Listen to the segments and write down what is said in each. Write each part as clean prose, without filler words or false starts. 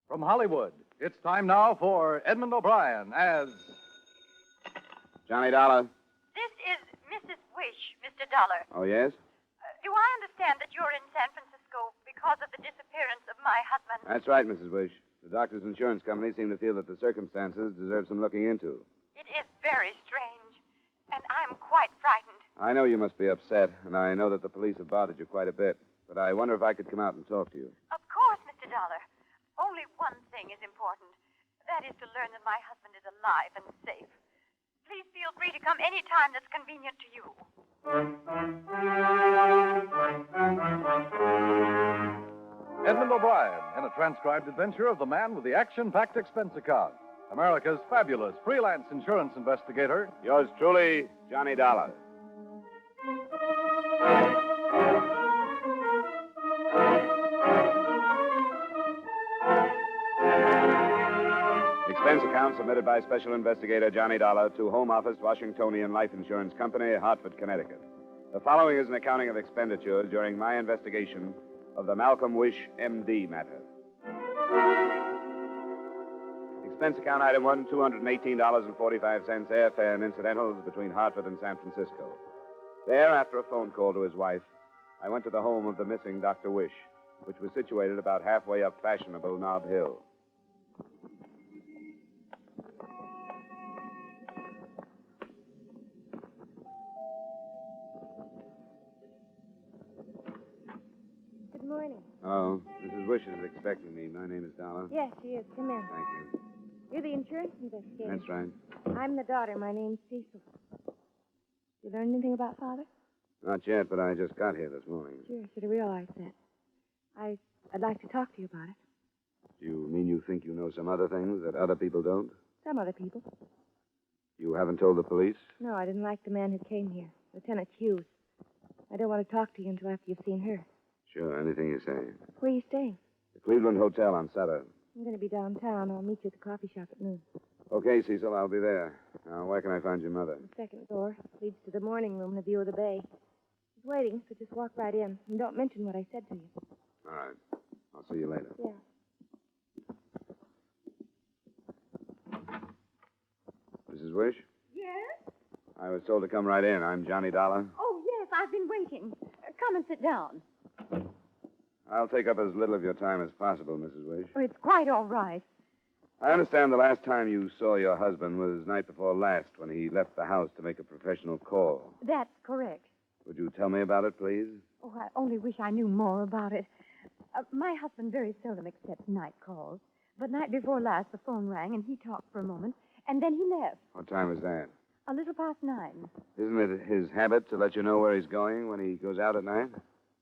From Hollywood, it's time now for Edmond O'Brien as... Johnny Dollar. This is Mrs. Wish, Mr. Dollar. Oh, yes? Do I understand that you're in San Francisco because of the disappearance of my husband? That's right, Mrs. Wish. The doctor's insurance company seem to feel that the circumstances deserve some looking into. It is very strange, and I'm quite frightened. I know you must be upset, and I know that the police have bothered you quite a bit. But I wonder if I could come out and talk to you. Of course, Mr. Dollar. Only one thing is important. That is to learn that my husband is alive and safe. Please feel free to come any time that's convenient to you. Edmond O'Brien in a transcribed adventure of the man with the action-packed expense account. America's fabulous freelance insurance investigator. Yours truly, Johnny Dollar. Expense account submitted by Special Investigator Johnny Dollar to Home Office, Washingtonian Life Insurance Company, Hartford, Connecticut. The following is an accounting of expenditures during my investigation of the Malcolm Wish, M.D. matter. Expense account item 1, $218.45 airfare and incidentals between Hartford and San Francisco. There, after a phone call to his wife, I went to the home of the missing Dr. Wish, which was situated about halfway up fashionable Nob Hill. Good morning. Oh, Mrs. Wish is expecting me. My name is Dollar. Yes, she is. Come in. Thank you. You're the insurance investigator. That's right. I'm the daughter. My name's Cecil. You learn anything about Father? Not yet, but I just got here this morning. Sure, should have realized that. I'd like to talk to you about it. Do you mean you think you know some other things that other people don't? Some other people. You haven't told the police? No, I didn't like the man who came here, Lieutenant Hughes. I don't want to talk to you until after you've seen her. Sure, anything you say. Where are you staying? The Cleveland Hotel on Sutter. I'm going to be downtown. I'll meet you at the coffee shop at noon. Okay, Cecil, I'll be there. Now, where can I find your mother? The second door leads to the morning room and a view of the bay. She's waiting, so just walk right in. And don't mention what I said to you. All right. I'll see you later. Yeah. Mrs. Wish? Yes? I was told to come right in. I'm Johnny Dollar. Oh, yes, I've been waiting. Come and sit down. I'll take up as little of your time as possible, Mrs. Wish. Oh, it's quite all right. I understand the last time you saw your husband was night before last when he left the house to make a professional call. That's correct. Would you tell me about it, please? Oh, I only wish I knew more about it. My husband very seldom accepts night calls. But night before last, the phone rang, and he talked for a moment, and then he left. What time was that? A little past 9. Isn't it his habit to let you know where he's going when he goes out at night?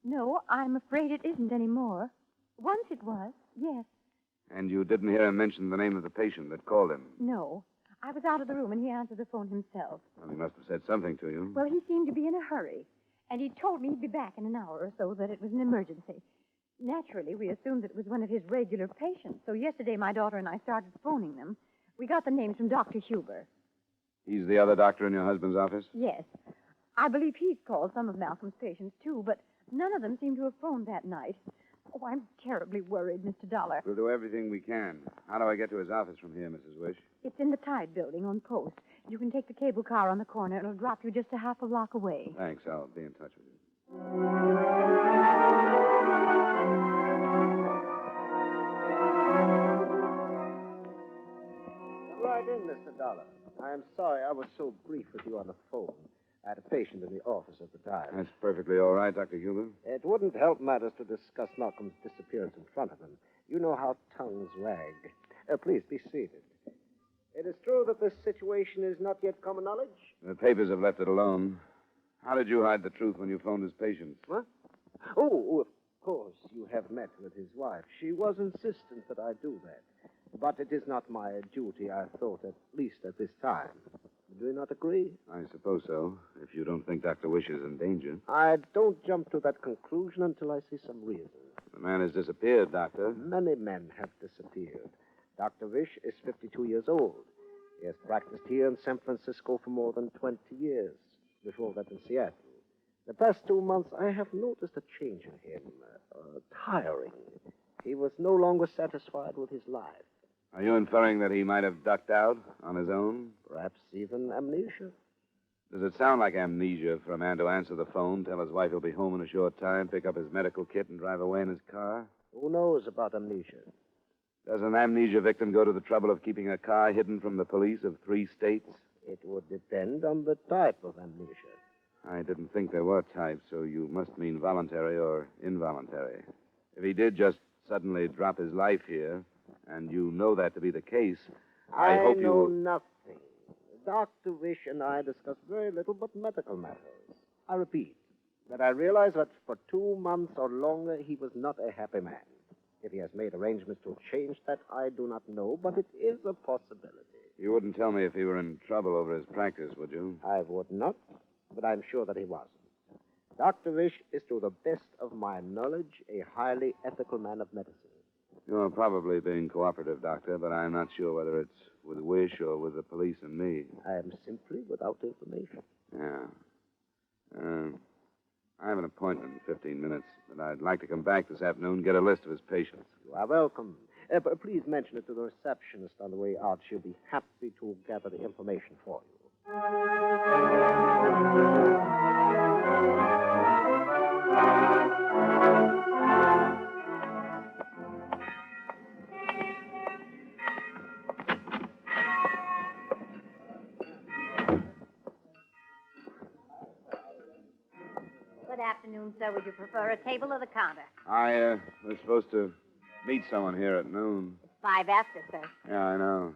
No, I'm afraid it isn't anymore. Once it was, yes. And you didn't hear him mention the name of the patient that called him? No. I was out of the room, and he answered the phone himself. Well, he must have said something to you. Well, he seemed to be in a hurry. And he told me he'd be back in an hour or so, that it was an emergency. Naturally, we assumed that it was one of his regular patients. So yesterday, my daughter and I started phoning them. We got the names from Dr. Huber. He's the other doctor in your husband's office? Yes. I believe he's called some of Malcolm's patients, too, but none of them seem to have phoned that night. Oh, I'm terribly worried, Mr. Dollar. We'll do everything we can. How do I get to his office from here, Mrs. Wish? It's in the Tide building on post. You can take the cable car on the corner. It'll drop you just a half a block away. Thanks. I'll be in touch with you. Come right in, Mr. Dollar. I'm sorry I was so brief with you on the phone. I had a patient in the office at the time. That's perfectly all right, Dr. Huber. It wouldn't help matters to discuss Malcolm's disappearance in front of him. You know how tongues wag. Please be seated. It is true that this situation is not yet common knowledge? The papers have left it alone. How did you hide the truth when you phoned his patients? What? Oh, of course, you have met with his wife. She was insistent that I do that. But it is not my duty, I thought, at least at this time. Do you not agree? I suppose so, if you don't think Dr. Wish is in danger. I don't jump to that conclusion until I see some reason. The man has disappeared, Doctor. Many men have disappeared. Dr. Wish is 52 years old. He has practiced here in San Francisco for more than 20 years, before that in Seattle. The past 2 months, I have noticed a change in him, tiring. He was no longer satisfied with his life. Are you inferring that he might have ducked out on his own? Perhaps even amnesia. Does it sound like amnesia for a man to answer the phone, tell his wife he'll be home in a short time, pick up his medical kit, and drive away in his car? Who knows about amnesia? Does an amnesia victim go to the trouble of keeping a car hidden from the police of 3 states? It would depend on the type of amnesia. I didn't think there were types, so you must mean voluntary or involuntary. If he did just suddenly drop his life here, and you know that to be the case, I hope you... know nothing. Dr. Wish and I discussed very little but medical matters. I repeat that I realize that for 2 months or longer he was not a happy man. If he has made arrangements to change that, I do not know, but it is a possibility. You wouldn't tell me if he were in trouble over his practice, would you? I would not, but I'm sure that he wasn't. Dr. Wish is, to the best of my knowledge, a highly ethical man of medicine. You're probably being cooperative, Doctor, but I'm not sure whether it's with Wish or with the police and me. I am simply without information. Yeah. I have an appointment in 15 minutes, but I'd like to come back this afternoon and get a list of his patients. You are welcome. Please mention it to the receptionist on the way out. She'll be happy to gather the information for you. Good afternoon, sir. Would you prefer a table or the counter? I was supposed to meet someone here at noon. 5 after, sir. Yeah, I know.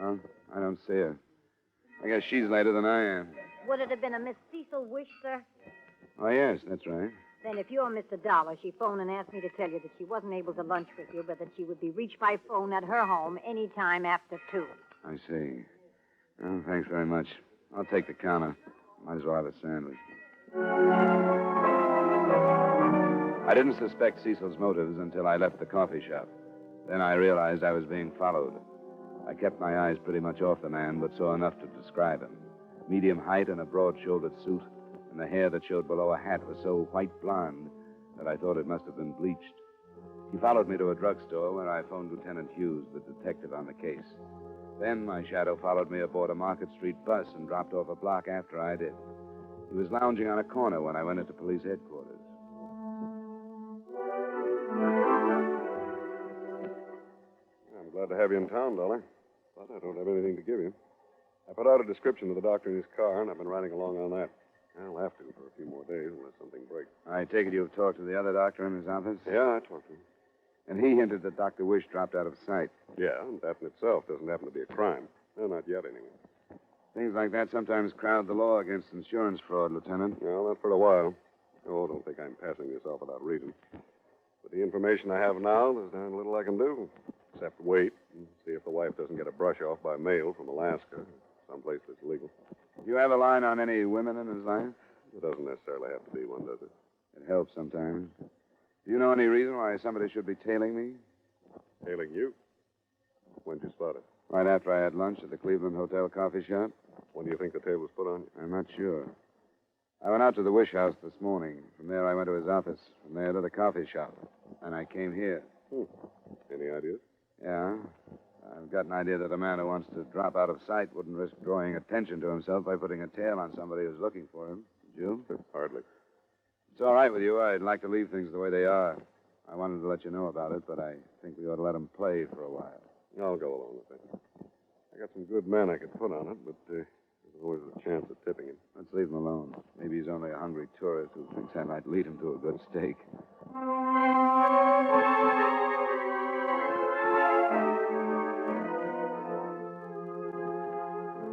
Well, I don't see her. I guess she's later than I am. Would it have been a Miss Cecil Wish, sir? Oh, yes, that's right. Then if you're Mr. Dollar, she phoned and asked me to tell you that she wasn't able to lunch with you, but that she would be reached by phone at her home any time after 2. I see. Well, thanks very much. I'll take the counter. Might as well have a sandwich. I didn't suspect Cecil's motives until I left the coffee shop. Then I realized I was being followed. I kept my eyes pretty much off the man, but saw enough to describe him. Medium height and a broad-shouldered suit, and the hair that showed below a hat was so white blonde that I thought it must have been bleached. He followed me to a drugstore where I phoned Lieutenant Hughes, the detective on the case. Then my shadow followed me aboard a Market Street bus and dropped off a block after I did. He was lounging on a corner when I went into police headquarters. I'm glad to have you in town, Dollar, but I don't have anything to give you. I put out a description of the doctor in his car, and I've been riding along on that. I'll have to for a few more days unless something breaks. I take it you've talked to the other doctor in his office? Yeah, I talked to him. And he hinted that Dr. Wish dropped out of sight. Yeah, and that in itself doesn't happen to be a crime. Well, not yet, anyway. Things like that sometimes crowd the law against insurance fraud, Lieutenant. Well, not for a while. Oh, don't think I'm passing this off without reason. With the information I have now, there's darn little I can do, except wait and see if the wife doesn't get a brush-off by mail from Alaska, someplace that's legal. Do you have a line on any women in his life? It doesn't necessarily have to be one, does it? It helps sometimes. Do you know any reason why somebody should be tailing me? Tailing you? When'd you spot it? Right after I had lunch at the Cleveland Hotel coffee shop? When do you think the tail was put on you? I'm not sure. I went out to the Wish house this morning. From there, I went to his office. From there to the coffee shop. And I came here. Any ideas? Yeah. I've got an idea that a man who wants to drop out of sight wouldn't risk drawing attention to himself by putting a tail on somebody who's looking for him. Would you? Hardly. It's all right with you. I'd like to leave things the way they are. I wanted to let you know about it, but I think we ought to let them play for a while. I'll go along with that. I got some good men I could put on it, but there's always a chance of tipping him. Let's leave him alone. Maybe he's only a hungry tourist who thinks I might lead him to a good steak.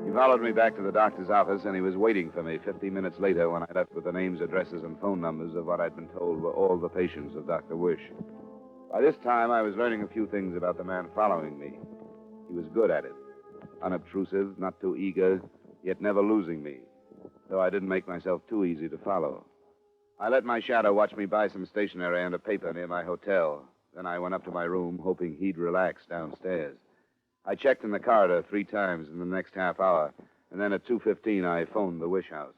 He followed me back to the doctor's office, and he was waiting for me 15 minutes later when I left with the names, addresses, and phone numbers of what I'd been told were all the patients of Dr. Wish. By this time, I was learning a few things about the man following me. He was good at it. Unobtrusive, not too eager, yet never losing me, though I didn't make myself too easy to follow. I let my shadow watch me buy some stationery and a paper near my hotel. Then I went up to my room, hoping he'd relax downstairs. I checked in the corridor 3 times in the next half hour, and then at 2:15 I phoned the Wish house.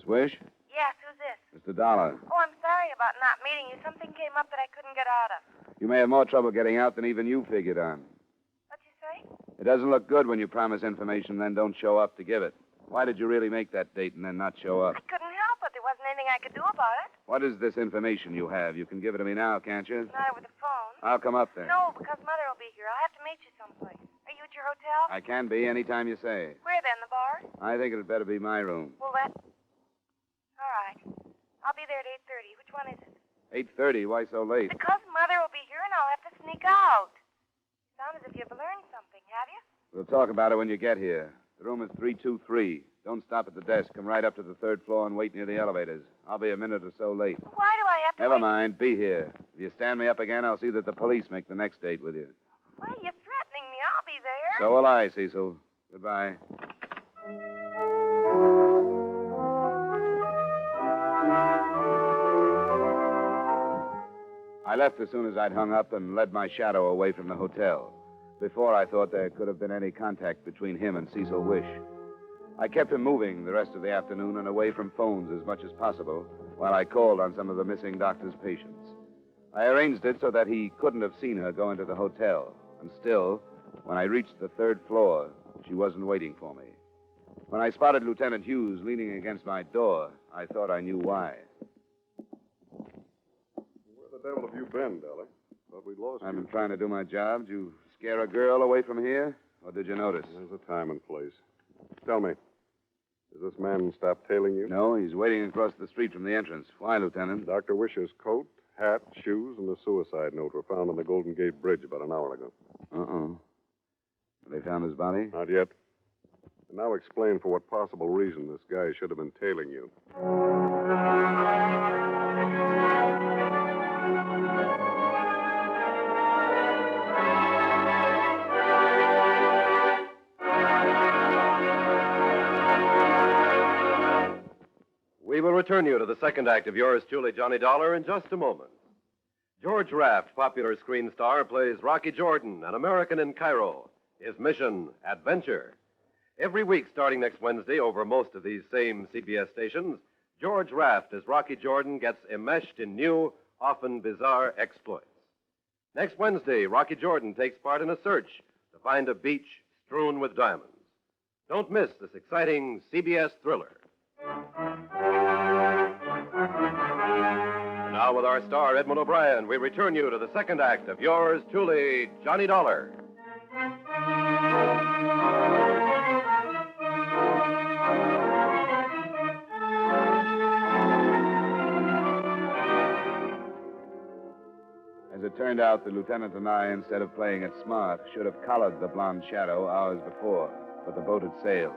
Wish? Yes, who's this? Mr. Dollar. Oh, I'm sorry about not meeting you. Something came up that I couldn't get out of. You may have more trouble getting out than even you figured on. What'd you say? It doesn't look good when you promise information and then don't show up to give it. Why did you really make that date and then not show up? I couldn't help it. There wasn't anything I could do about it. What is this information you have? You can give it to me now, can't you? Not over the phone. I'll come up then. No, because Mother will be here. I'll have to meet you someplace. Are you at your hotel? I can be anytime you say. Where then, the bar? I think it'd better be my room. Well, that... All right. I'll be there at 8:30. Which one is it? 8:30? Why so late? Because Mother will be here and I'll have to sneak out. Sound as if you've learned something, have you? We'll talk about it when you get here. The room is 323. Don't stop at the desk. Come right up to the third floor and wait near the elevators. I'll be a minute or so late. Why do I have to Never wait? mind. Be here. If you stand me up again, I'll see that the police make the next date with you. Why are you threatening me? I'll be there. So will I, Cecil. Goodbye. I left as soon as I'd hung up and led my shadow away from the hotel. Before, I thought there could have been any contact between him and Cecil Wish. I kept him moving the rest of the afternoon and away from phones as much as possible while I called on some of the missing doctor's patients. I arranged it so that he couldn't have seen her go into the hotel. And still, when I reached the third floor, she wasn't waiting for me. When I spotted Lieutenant Hughes leaning against my door, I thought I knew why. Where the devil have you been, Dolly? Thought we'd lost I've you. been trying to do my job. Did you scare a girl away from here? Or did you notice? There's a time and place. Tell me, has this man stopped tailing you? No, he's waiting across the street from the entrance. Why, Lieutenant? Dr. Wisher's coat, hat, shoes, and a suicide note were found on the Golden Gate Bridge about an hour ago. Uh-oh. Have they found his body? Not yet. And now explain for what possible reason this guy should have been tailing you. We will return you to the second act of yours truly, Johnny Dollar, in just a moment. George Raft, popular screen star, plays Rocky Jordan, an American in Cairo. His mission, adventure. Every week starting next Wednesday over most of these same CBS stations, George Raft as Rocky Jordan gets enmeshed in new, often bizarre exploits. Next Wednesday, Rocky Jordan takes part in a search to find a beach strewn with diamonds. Don't miss this exciting CBS thriller. And now, with our star, Edmond O'Brien, we return you to the second act of yours truly, Johnny Dollar. As it turned out, the lieutenant and I, instead of playing it smart, should have collared the blonde shadow hours before, but the boat had sailed.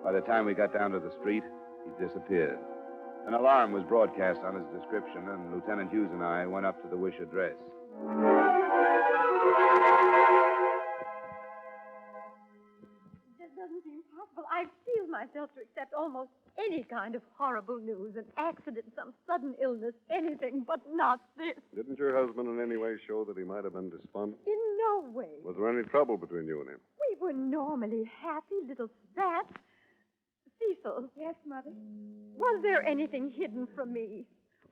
By the time we got down to the street, he disappeared. An alarm was broadcast on his description, and Lieutenant Hughes and I went up to the Wish address. This doesn't seem possible. I've steeled myself to accept almost any kind of horrible news, an accident, some sudden illness, anything, but not this. Didn't your husband in any way show that he might have been despondent? In no way. Was there any trouble between you and him? We were normally happy little spats. Cecil. Yes, Mother? Was there anything hidden from me?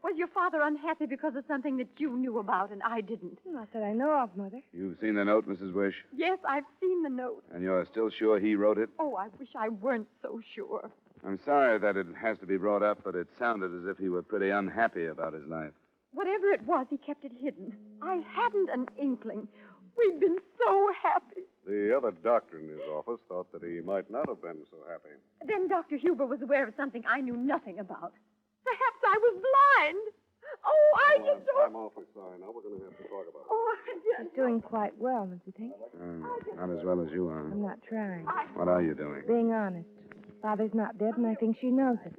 Was your father unhappy because of something that you knew about and I didn't? Not that I know of, Mother. You've seen the note, Mrs. Wish? Yes, I've seen the note. And you're still sure he wrote it? Oh, I wish I weren't so sure. I'm sorry that it has to be brought up, but it sounded as if he were pretty unhappy about his life. Whatever it was, he kept it hidden. I hadn't an inkling. We'd been so happy. The other doctor in his office thought that he might not have been so happy. Then Dr. Huber was aware of something I knew nothing about. Perhaps I was blind. Oh, I just don't... I'm awfully sorry. Now we're going to have to talk about it. Oh, I She's just... doing quite well, don't you think? Not as well as you are. I'm not trying. What are you doing? Being honest. Father's not dead, and I think she knows it.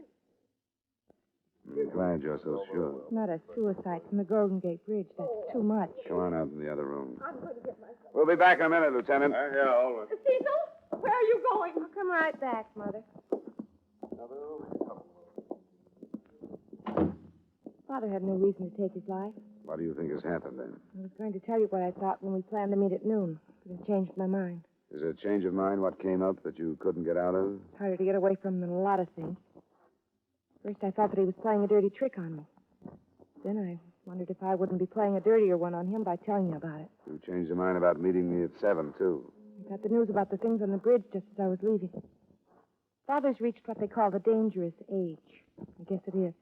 I'm glad you're so sure. Not a suicide from the Golden Gate Bridge. That's too much. Come on out in the other room. We'll be back in a minute, Lieutenant. Yeah, all right. Cecil, where are you going? I'll come right back, Mother. Father had no reason to take his life. What do you think has happened, then? I was going to tell you what I thought when we planned to meet at noon, but I changed my mind. Is it a change of mind what came up that you couldn't get out of? Harder to get away from than a lot of things. First, I thought that he was playing a dirty trick on me. Then I wondered if I wouldn't be playing a dirtier one on him by telling you about it. You changed your mind about meeting me at 7, too. I got the news about the things on the bridge just as I was leaving. Father's reached what they call the dangerous age. I guess it is.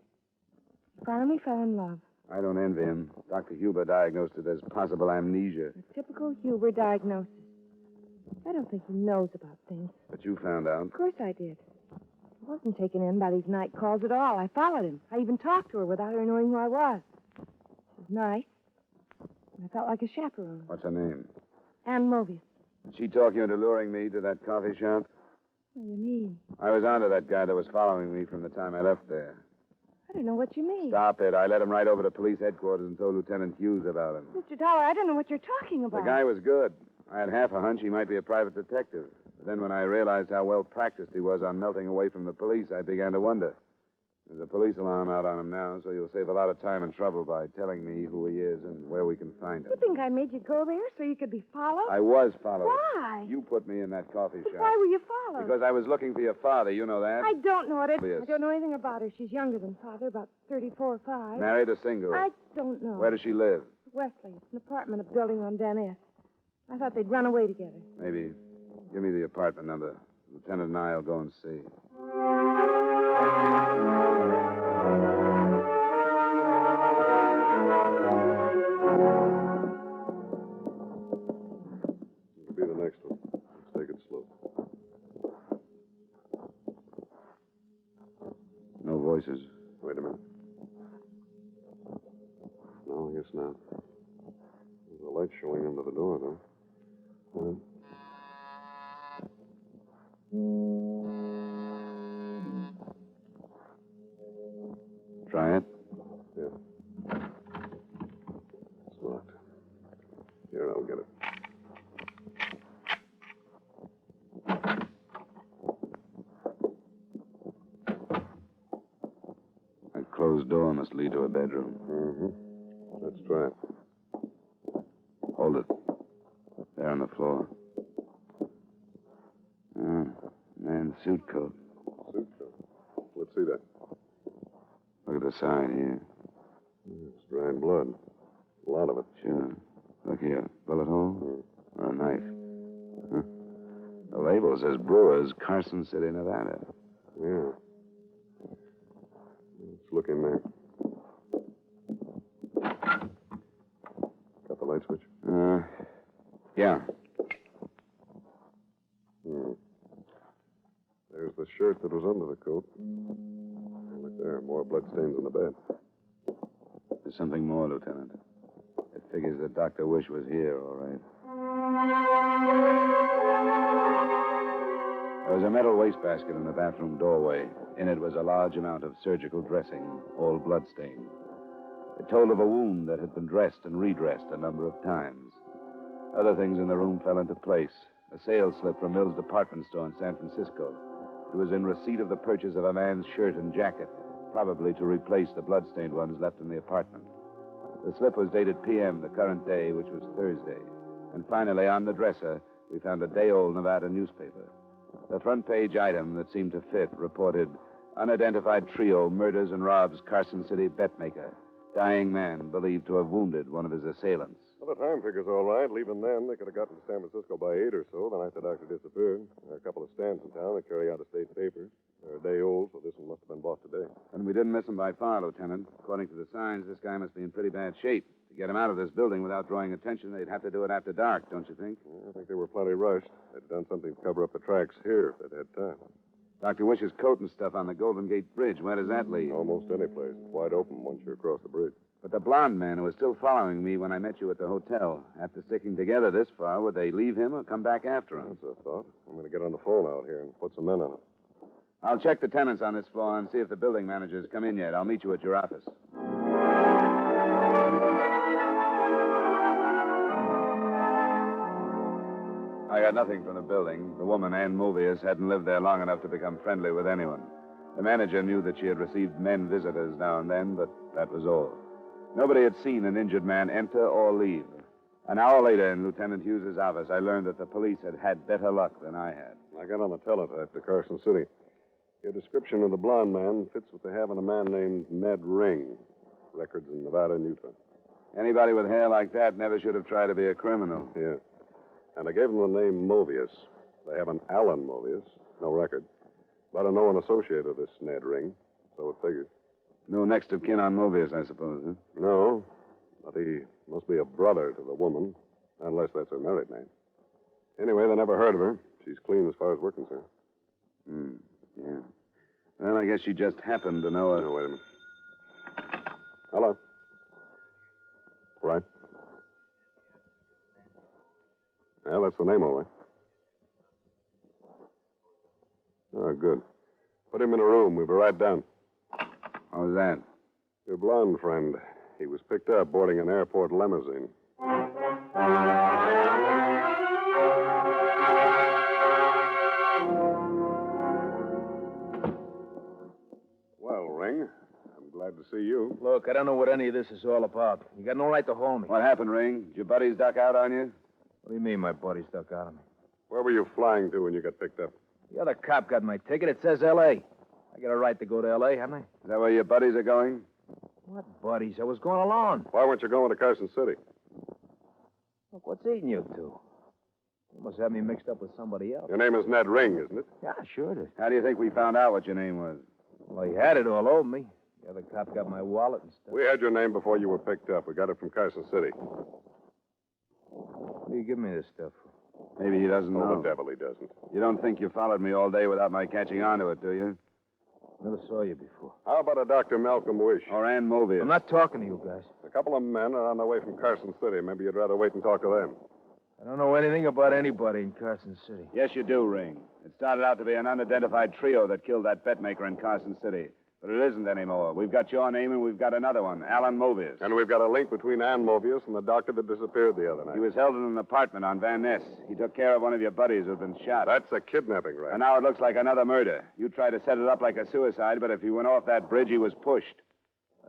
He finally fell in love. I don't envy him. Dr. Huber diagnosed it as possible amnesia. A typical Huber diagnosis. I don't think he knows about things. But you found out. Of course I did. I wasn't taken in by these night calls at all. I followed him. I even talked to her without her knowing who I was. She was nice. And I felt like a chaperone. What's her name? Ann Mobius. Did she talk you into luring me to that coffee shop? What do you mean? I was onto that guy that was following me from the time I left there. I don't know what you mean. Stop it. I led him right over to police headquarters and told Lieutenant Hughes about him. Mr. Dollar, I don't know what you're talking The about. guy was good. I had half a hunch he might be a private detective. But then when I realized how well practiced he was on melting away from the police, I began to wonder. There's a police alarm out on him now, so you'll save a lot of time and trouble by telling me who he is and where we can find him. You think I made you go there so you could be followed? I was followed. Why? You put me in that coffee But shop. why were you followed? Because I was looking for your father. You know that. I don't know it. Yes. I don't know anything about her. She's younger than Father, about 34 or 5. Married or single? I don't know. Where does she live? Wesley. It's an apartment, a building on Van Ness. I thought they'd run away together. Maybe. Give me the apartment number. Lieutenant and I'll go and see. It'll be the next one. Let's take it slow. No voices. Wait a minute. No, I guess not. There's a light showing under the door, though. Try it. Yeah. It's locked. Here, I'll get it. That closed door must lead to a bedroom. Mm-hmm. Let's try it. Hold it. There on the floor. Man's suit coat. Suit coat. Let's see that. Look at the side here. It's dried blood. A lot of it. Sure. Look here. Bullet hole? Or a knife? Huh. The label says Brewers, Carson City, Nevada. Yeah. Let's look in there. Got the light switch? Yeah. There's the shirt that was under the coat. Look there, more bloodstains on the bed. There's something more, Lieutenant. It figures that Dr. Wish was here, all right. There was a metal wastebasket in the bathroom doorway. In it was a large amount of surgical dressing, all bloodstained. It told of a wound that had been dressed and redressed a number of times. Other things in the room fell into place. A sales slip from Mill's department store in San Francisco. It was in receipt of the purchase of a man's shirt and jacket, probably to replace the bloodstained ones left in the apartment. The slip was dated PM, the current day, which was Thursday. And finally, on the dresser, we found a day-old Nevada newspaper. The front page item that seemed to fit reported, unidentified trio murders and robs Carson City betmaker. Dying man believed to have wounded one of his assailants. Well, the time figure's all right. Leaving then, they could have gotten to San Francisco by 8 or so, the night the doctor disappeared. There are a couple of stands in town that carry out-of-state papers. They're a day old, so this one must have been bought today. And we didn't miss him by far, Lieutenant. According to the signs, this guy must be in pretty bad shape. To get him out of this building without drawing attention, they'd have to do it after dark, don't you think? I think they were plenty rushed. They'd done something to cover up the tracks here if they'd had time. Dr. Wish's coat and stuff on the Golden Gate Bridge. Where does that lead? Almost any place. It's wide open once you're across the bridge. But the blonde man who was still following me when I met you at the hotel, after sticking together this far, would they leave him or come back after him? That's a thought. I'm going to get on the phone out here and put some men on it. I'll check the tenants on this floor and see if the building manager's come in yet. I'll meet you at your office. I got nothing from the building. The woman, Ann Mobius, hadn't lived there long enough to become friendly with anyone. The manager knew that she had received men visitors now and then, but that was all. Nobody had seen an injured man enter or leave. An hour later, in Lieutenant Hughes's office, I learned that the police had had better luck than I had. I got on the teletype to Carson City. Your description of the blonde man fits what they have on a man named Ned Ring. Records in Nevada and Utah. Anybody with hair like that never should have tried to be a criminal. Yeah. And I gave them the name Movius. They have an Alan Movius, no record, but a known associate of this Ned Ring, so it figures. No next of kin on Mobius, I suppose, huh? No, but he must be a brother to the woman, unless that's her married name. Anyway, they never heard of her. She's clean as far as we're concerned. Yeah. Well, I guess she just happened to know No, wait a minute. Hello. Right. Well, that's the name, all right. Oh, good. Put him in a room. We'll be right down. How was that? Your blonde friend. He was picked up boarding an airport limousine. Well, Ring, I'm glad to see you. Look, I don't know what any of this is all about. You got no right to hold me. What happened, Ring? Did your buddies duck out on you? What do you mean my buddy stuck out on me? Where were you flying to when you got picked up? The other cop got my ticket. It says L.A. I got a right to go to L.A., haven't I? Is that where your buddies are going? What buddies? I was going alone. Why weren't you going to Carson City? Look, what's eating you two? You must have me mixed up with somebody else. Your name is Ned Ring, isn't it? Yeah, sure it is. How do you think we found out what your name was? Well, he had it all over me. The other cop got my wallet and stuff. We had your name before you were picked up. We got it from Carson City. What do you give me this stuff for? Maybe he doesn't Oh, know. the devil he doesn't. You don't think you followed me all day without my catching on to it, do you? Never saw you before. How about a Dr. Malcolm Wish? Or Ann Mobius? I'm not talking to you guys. A couple of men are on their way from Carson City. Maybe you'd rather wait and talk to them. I don't know anything about anybody in Carson City. Yes, you do, Ring. It started out to be an unidentified trio that killed that bet maker in Carson City. But it isn't anymore. We've got your name, and we've got another one, Alan Mobius. And we've got a link between Ann Mobius and the doctor that disappeared the other night. He was held in an apartment on Van Ness. He took care of one of your buddies who'd been shot. That's a kidnapping, right? And now it looks like another murder. You tried to set it up like a suicide, but if he went off that bridge, he was pushed.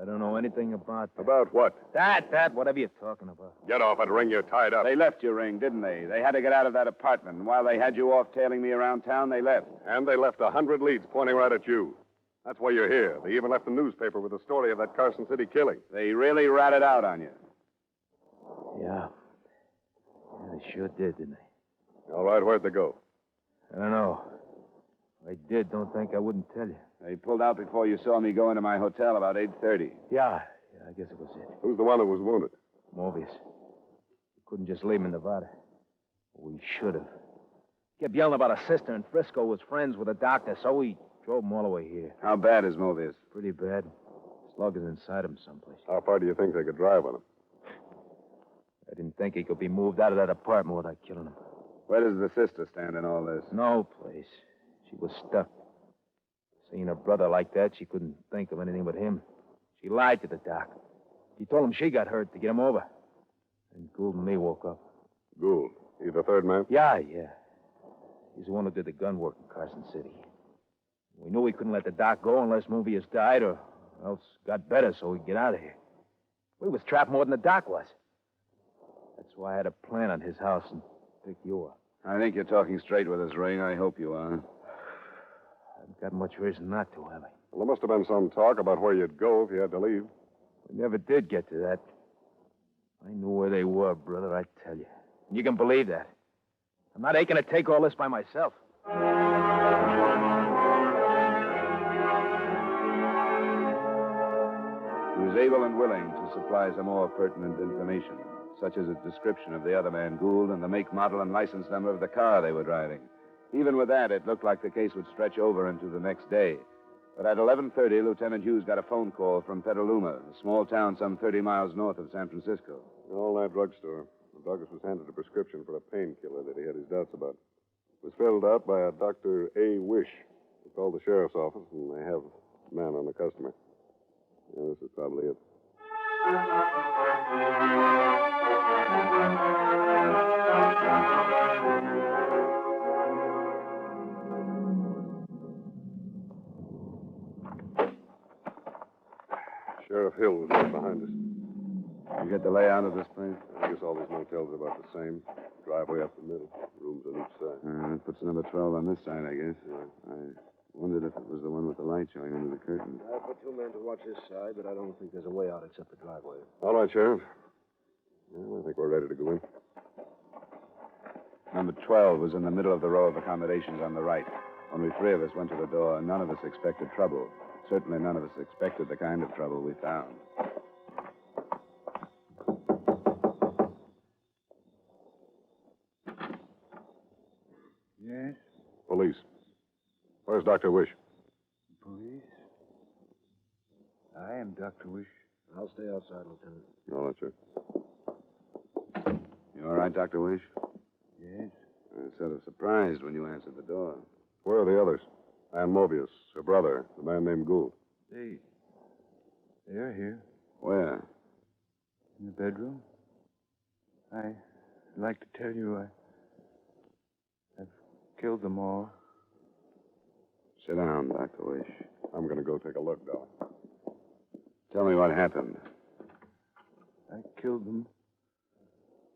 I don't know anything about that. About what? That, whatever you're talking about. Get off it, Ring. You're tied up. They left you, Ring, didn't they? They had to get out of that apartment. And while they had you off tailing me around town, they left. And they left 100 leads pointing right at you. That's why you're here. They even left the newspaper with the story of that Carson City killing. They really ratted out on you. Yeah. Yeah, they sure did, didn't they? All right, where'd they go? I don't know. If I did, don't think I wouldn't tell you. They pulled out before you saw me go into my hotel about 8:30. Yeah, I guess it was it. Who's the one that was wounded? Mobius. We couldn't just leave him in Nevada. We should have. Kept yelling about a sister in Frisco was friends with a doctor, so we drove him all the way here. How bad is Mobius? Pretty bad. Slug is inside him someplace. How far do you think they could drive on him? I didn't think he could be moved out of that apartment without killing him. Where does the sister stand in all this? No place. She was stuck. Seeing her brother like that, she couldn't think of anything but him. She lied to the doc. She told him she got hurt to get him over. And Gould and me woke up. Gould. He's the third man? Yeah. He's the one who did the gun work in Carson City. We knew we couldn't let the doc go unless Mobius died or else got better so we'd get out of here. We was trapped more than the doc was. That's why I had a plan on his house and picked you up. I think you're talking straight with us, Ring. I hope you are. Haven't got much reason not to, have I? Well, there must have been some talk about where you'd go if you had to leave. We never did get to that. I knew where they were, brother, I tell you. And you can believe that. I'm not aching to take all this by myself. He was able and willing to supply some more pertinent information, such as a description of the other man, Gould, and the make, model, and license number of the car they were driving. Even with that, it looked like the case would stretch over into the next day. But at 11:30, Lieutenant Hughes got a phone call from Petaluma, a small town some 30 miles north of San Francisco. All that drugstore. Douglas was handed a prescription for a painkiller that he had his doubts about. It was filled out by a Dr. A. Wish. He called the sheriff's office, and they have a man on the customer. Yeah, this is probably it. Sheriff Hill was right behind us. You get the layout of this place? I guess all these motels are about the same. Driveway up the middle, rooms on each side. That puts number 12 on this side, I guess. I wondered if it was the light showing under the curtain. I put 2 men to watch this side, but I don't think there's a way out except the driveway. All right, Sheriff. Well, I think we're ready to go in. Number 12 was in the middle of the row of accommodations on the right. Only 3 of us went to the door, and none of us expected trouble. Certainly none of us expected the kind of trouble we found. Yes, Police. Where's Dr. Wish? police. I am Dr. Wish. I'll stay outside, Lieutenant. All right, sir. You all right, Dr. Wish? Yes. I was sort of surprised when you answered the door. Where are the others? Ann Mobius, her brother, the man named Gould. They're here Where? in the bedroom. I'd like to tell you I've killed them all. Sit down, Dr. Wish. I'm going to go take a look, Dollar. Tell me what happened. I killed them.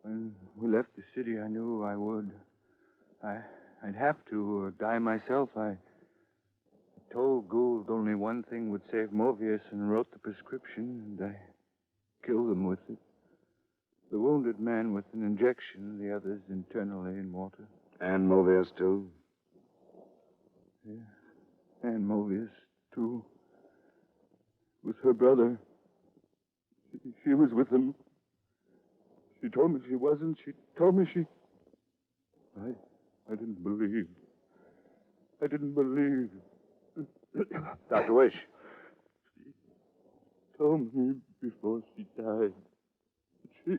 When we left the city, I knew I would. I'd have to die myself. I told Gould only one thing would save Mobius and wrote the prescription, and I killed him with it. The wounded man with an injection, the others internally in water. And Mobius, too? Yeah. And Mobius, too. With her brother. She was with him. She told me she wasn't. She told me she... I didn't believe. I didn't believe. Dr. Wish. Told me before she died. She...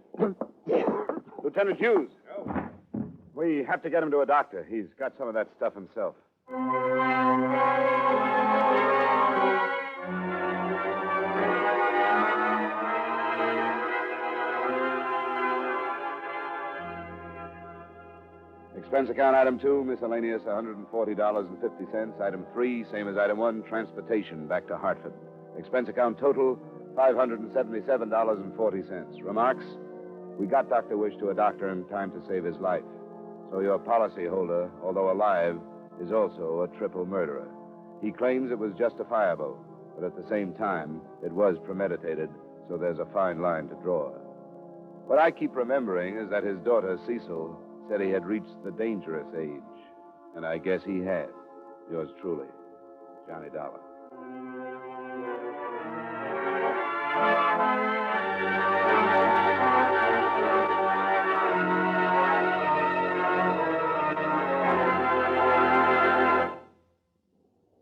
Lieutenant Hughes. We have to get him to a doctor. He's got some of that stuff himself. Expense account item 2, miscellaneous $140.50. Item 3, same as item 1, transportation back to Hartford. Expense account total $577.40. Remarks? We got Dr. Wish to a doctor in time to save his life. So your policyholder, although alive, is also a triple murderer. He claims it was justifiable, but at the same time, it was premeditated, so there's a fine line to draw. What I keep remembering is that his daughter, Cecil, said he had reached the dangerous age. And I guess he had. Yours truly, Johnny Dollar.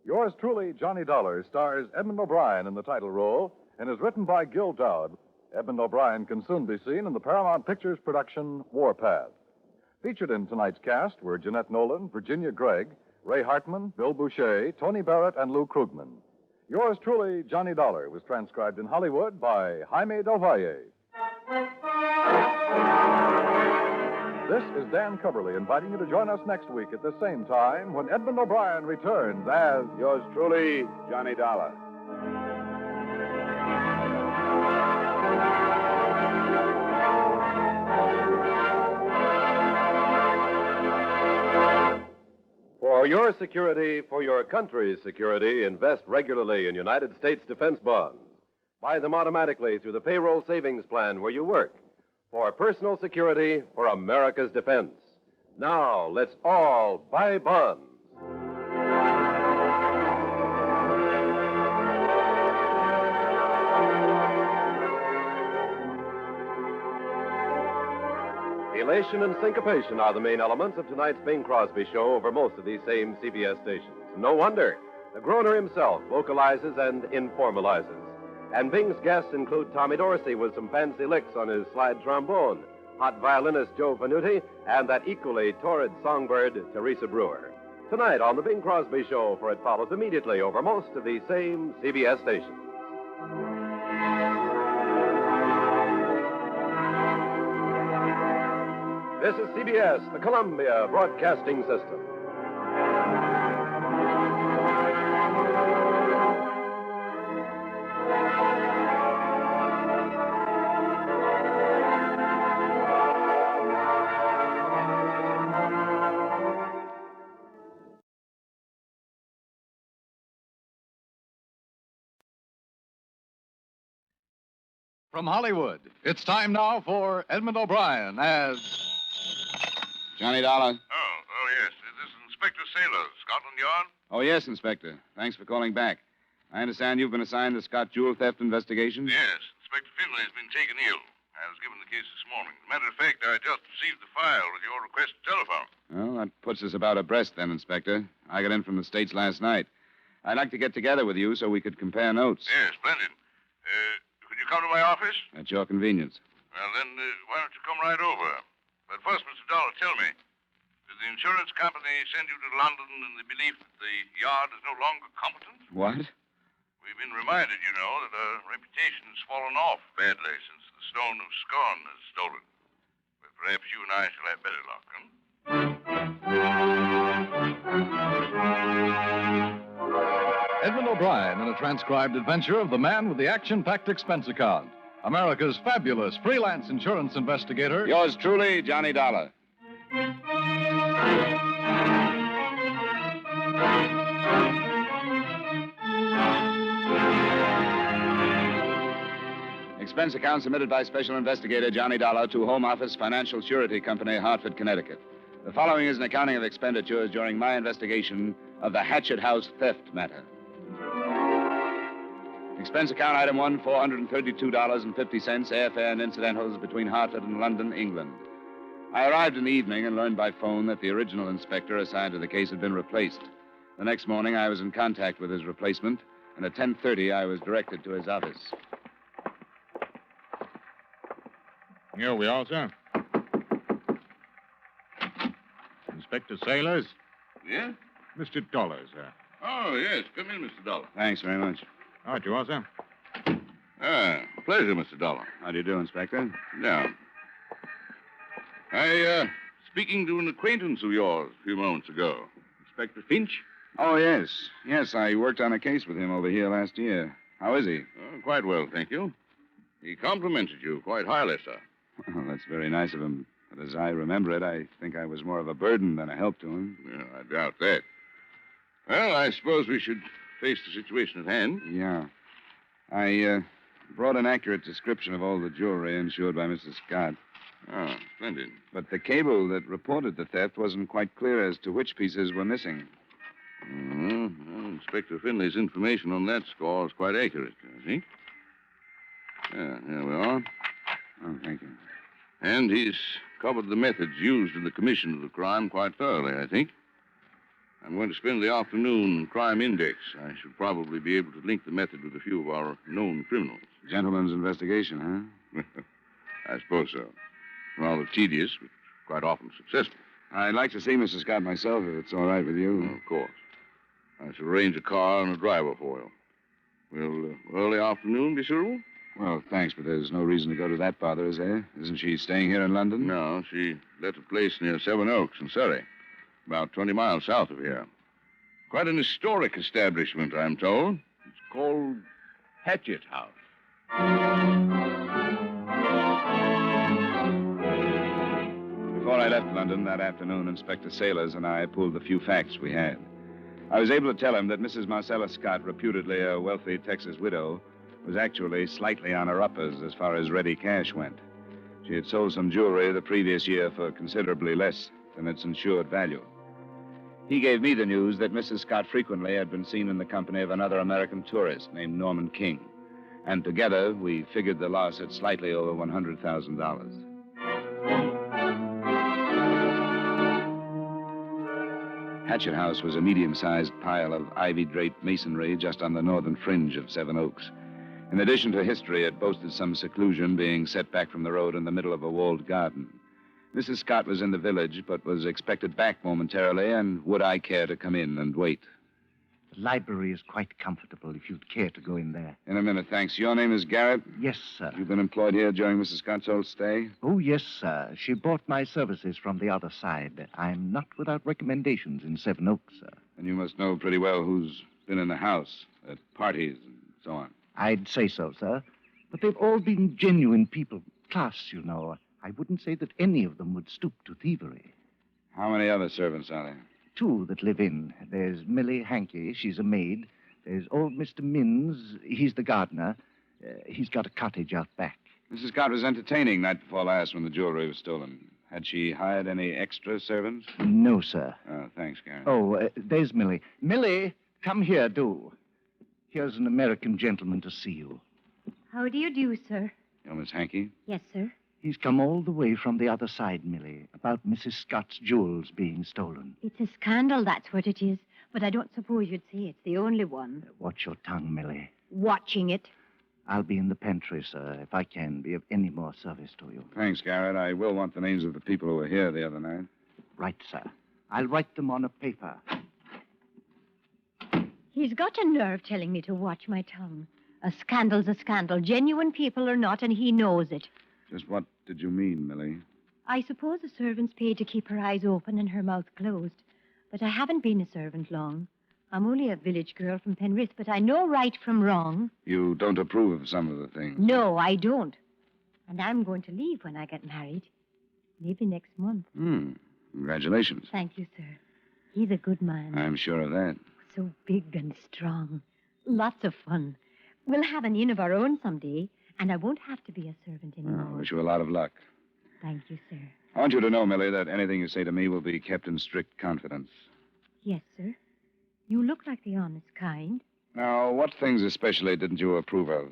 Yours truly, Johnny Dollar, stars Edmond O'Brien in the title role and is written by Gil Dowd. Edmond O'Brien can soon be seen in the Paramount Pictures production Warpath. Featured in tonight's cast were Jeanette Nolan, Virginia Gregg, Ray Hartman, Bill Boucher, Tony Barrett, and Lou Krugman. Yours truly, Johnny Dollar, was transcribed in Hollywood by Jaime Del Valle. This is Dan Coverly inviting you to join us next week at the same time when Edmond O'Brien returns as Yours truly, Johnny Dollar. For your security, for your country's security, invest regularly in United States defense bonds. Buy them automatically through the payroll savings plan where you work. For personal security, for America's defense. Now, let's all buy bonds. Elation and syncopation are the main elements of tonight's Bing Crosby show over most of these same CBS stations. No wonder. The Groner himself vocalizes and informalizes. And Bing's guests include Tommy Dorsey with some fancy licks on his slide trombone, hot violinist Joe Venuti, and that equally torrid songbird, Teresa Brewer. Tonight on the Bing Crosby Show, for it follows immediately over most of these same CBS stations. This is CBS, the Columbia Broadcasting System. From Hollywood, it's time now for Edmond O'Brien as... Johnny Dollar. Oh, yes. This is Inspector Sailor, Scotland Yard. Oh, yes, Inspector. Thanks for calling back. I understand you've been assigned to Scott jewel theft investigation? Yes, Inspector Finlay has been taken ill. I was given the case this morning. As a matter of fact, I just received the file with your request to telephone. Well, that puts us about abreast then, Inspector. I got in from the States last night. I'd like to get together with you so we could compare notes. Yes, splendid. Could you come to my office? At your convenience. Well, then, why don't you come right over? But first, Mr. Dollar, tell me, did the insurance company send you to London in the belief that the yard is no longer competent? What? We've been reminded, you know, that our reputation has fallen off badly since the Stone of Scorn is stolen. But perhaps you and I shall have better luck, huh? Edmond O'Brien in a transcribed adventure of the man with the action-packed expense account. America's fabulous freelance insurance investigator. Yours truly, Johnny Dollar. Expense account submitted by Special Investigator Johnny Dollar to Home Office Financial Surety Company, Hartford, Connecticut. The following is an accounting of expenditures during my investigation of the Hatchet House theft matter. Expense account item 1, $432.50, airfare and incidentals between Hartford and London, England. I arrived in the evening and learned by phone that the original inspector assigned to the case had been replaced. The next morning, I was in contact with his replacement, and at 10:30, I was directed to his office. Here we are, sir. Inspector Sailors? Yeah? Mr. Dollar, sir. Oh, yes. Come in, Mr. Dollar. Thanks very much. All right, you are, sir. Pleasure, Mr. Dollar. How do you do, Inspector? Yeah. Speaking to an acquaintance of yours a few moments ago. Inspector Finch? Oh, yes. Yes, I worked on a case with him over here last year. How is he? Quite well, thank you. He complimented you quite highly, sir. Well, that's very nice of him. But as I remember it, I think I was more of a burden than a help to him. Yeah, I doubt that. Well, I suppose we should face the situation at hand. Yeah. I brought an accurate description of all the jewelry insured by Mrs. Scott. Oh, splendid. But the cable that reported the theft wasn't quite clear as to which pieces were missing. Well, Inspector Finley's information on that score is quite accurate, I think. Yeah, here we are. Oh, thank you. And he's covered the methods used in the commission of the crime quite thoroughly, I think. I'm going to spend the afternoon in Crime Index. I should probably be able to link the method with a few of our known criminals. Gentleman's investigation, huh? I suppose so. Rather tedious, but quite often successful. I'd like to see Mrs. Scott myself, if it's all right with you. Oh, of course. I shall arrange a car and a driver for you. Will early afternoon be suitable? Well, thanks, but there's no reason to go to that bother, is there? Isn't she staying here in London? No, she let a place near Seven Oaks in Surrey, about 20 miles south of here. Quite an historic establishment, I'm told. It's called Hatchet House. Before I left London that afternoon, Inspector Sailors and I pulled the few facts we had. I was able to tell him that Mrs. Marcella Scott, reputedly a wealthy Texas widow, was actually slightly on her uppers as far as ready cash went. She had sold some jewelry the previous year for considerably less than its insured value. He gave me the news that Mrs. Scott frequently had been seen in the company of another American tourist named Norman King. And together, we figured the loss at slightly over $100,000. Hatchet House was a medium-sized pile of ivy-draped masonry just on the northern fringe of Seven Oaks. In addition to history, it boasted some seclusion, being set back from the road in the middle of a walled garden. Mrs. Scott was in the village, but was expected back momentarily, and would I care to come in and wait? The library is quite comfortable if you'd care to go in there. In a minute, thanks. Your name is Garrett? Yes, sir. You've been employed here during Mrs. Scott's whole stay? Oh, yes, sir. She bought my services from the other side. I'm not without recommendations in Seven Oaks, sir. And you must know pretty well who's been in the house, at parties and so on. I'd say so, sir. But they've all been genuine people. Class, you know. I wouldn't say that any of them would stoop to thievery. How many other servants are there? 2 that live in. There's Millie Hankey. She's a maid. There's old Mr. Minns. He's the gardener. He's got a cottage out back. Mrs. Scott was entertaining night before last when the jewelry was stolen. Had she hired any extra servants? No, sir. Oh, thanks, Karen. Oh, there's Millie. Millie, come here, do. Here's an American gentleman to see you. How do you do, sir? You're Miss Hankey? Yes, sir. He's come all the way from the other side, Millie, about Mrs. Scott's jewels being stolen. It's a scandal, that's what it is. But I don't suppose you'd say it's the only one. Watch your tongue, Millie. Watching it. I'll be in the pantry, sir, if I can be of any more service to you. Thanks, Garrett. I will want the names of the people who were here the other night. Right, sir. I'll write them on a paper. He's got a nerve telling me to watch my tongue. A scandal's a scandal, genuine people or not, and he knows it. Just what did you mean, Millie? I suppose a servant's paid to keep her eyes open and her mouth closed. But I haven't been a servant long. I'm only a village girl from Penrith, but I know right from wrong. You don't approve of some of the things. No, I don't. And I'm going to leave when I get married. Maybe next month. Congratulations. Thank you, sir. He's a good man. I'm sure of that. So big and strong. Lots of fun. We'll have an inn of our own someday, and I won't have to be a servant anymore. I wish you a lot of luck. Thank you, sir. I want you to know, Millie, that anything you say to me will be kept in strict confidence. Yes, sir. You look like the honest kind. Now, what things especially didn't you approve of?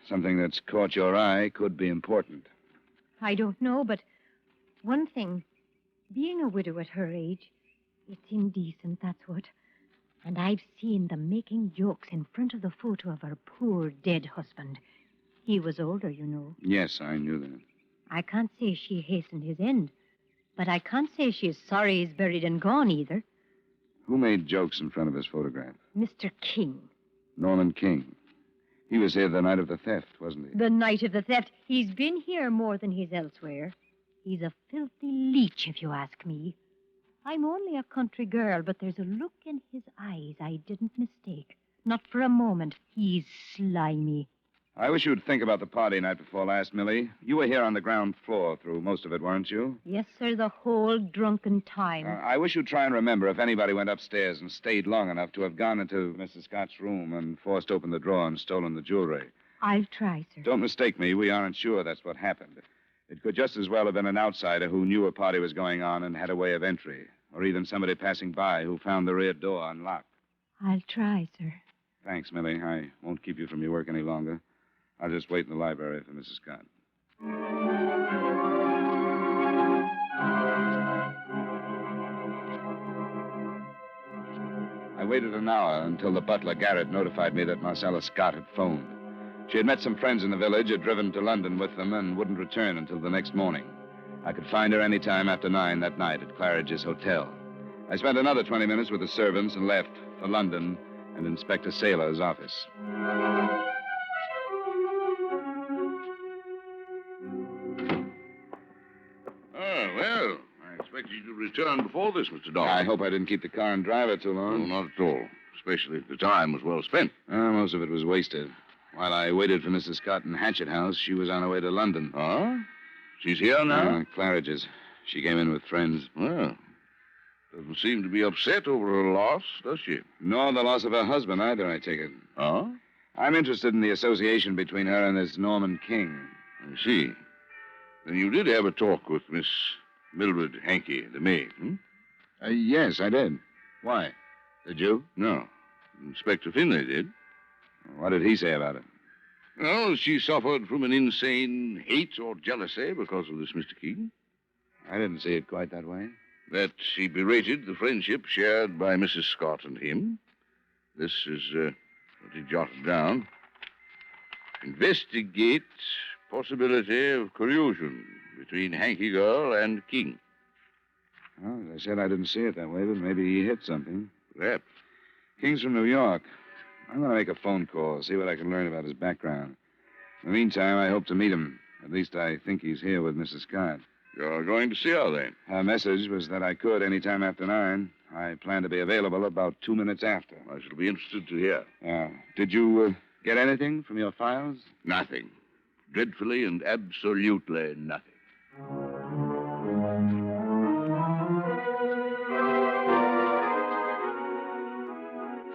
Something that's caught your eye could be important. I don't know, but one thing, being a widow at her age, it's indecent, that's what. And I've seen them making jokes in front of the photo of her poor dead husband. He was older, you know. Yes, I knew that. I can't say she hastened his end, but I can't say she's sorry he's buried and gone either. Who made jokes in front of his photograph? Mr. King. Norman King. He was here the night of the theft, wasn't he? The night of the theft. He's been here more than he's elsewhere. He's a filthy leech, if you ask me. I'm only a country girl, but there's a look in his eyes I didn't mistake. Not for a moment. He's slimy. I wish you'd think about the party night before last, Millie. You were here on the ground floor through most of it, weren't you? Yes, sir, the whole drunken time. I wish you'd try and remember if anybody went upstairs and stayed long enough to have gone into Mrs. Scott's room and forced open the drawer and stolen the jewelry. I'll try, sir. Don't mistake me. We aren't sure that's what happened. It could just as well have been an outsider who knew a party was going on and had a way of entry, or even somebody passing by who found the rear door unlocked. I'll try, sir. Thanks, Millie. I won't keep you from your work any longer. I'll just wait in the library for Mrs. Scott. I waited an hour until the butler, Garrett, notified me that Marcella Scott had phoned. She had met some friends in the village, had driven to London with them, and wouldn't return until the next morning. I could find her any time after 9 that night at Claridge's Hotel. I spent another 20 minutes with the servants and left for London and Inspector Saylor's office. Well, I expected you to return before this, Mr. Dollar. I hope I didn't keep the car and driver too long. No, not at all. Especially if the time was well spent. Most of it was wasted. While I waited for Mrs. Scott in Hatchet House, she was on her way to London. Oh? She's here now? Claridge's. She came in with friends. Well, doesn't seem to be upset over her loss, does she? Nor the loss of her husband either, I take it. Oh? I'm interested in the association between her and this Norman King. I see. Then you did have a talk with Miss Mildred Hankey, the maid, hmm? Yes, I did. Why? Did you? No. Inspector Finlay did. What did he say about it? Well, she suffered from an insane hate or jealousy because of this Mr. King. I didn't see it quite that way. That she berated the friendship shared by Mrs. Scott and him. This is what he jotted down. Investigate possibility of collusion between Hankey girl and King. Well, as I said, I didn't see it that way, but maybe he hit something. Perhaps. King's from New York. I'm going to make a phone call, see what I can learn about his background. In the meantime, I hope to meet him. At least I think he's here with Mrs. Scott. You're going to see her, then? Her message was that I could any time after 9. I plan to be available about 2 minutes after. I shall be interested to hear. Did you get anything from your files? Nothing. Dreadfully and absolutely nothing.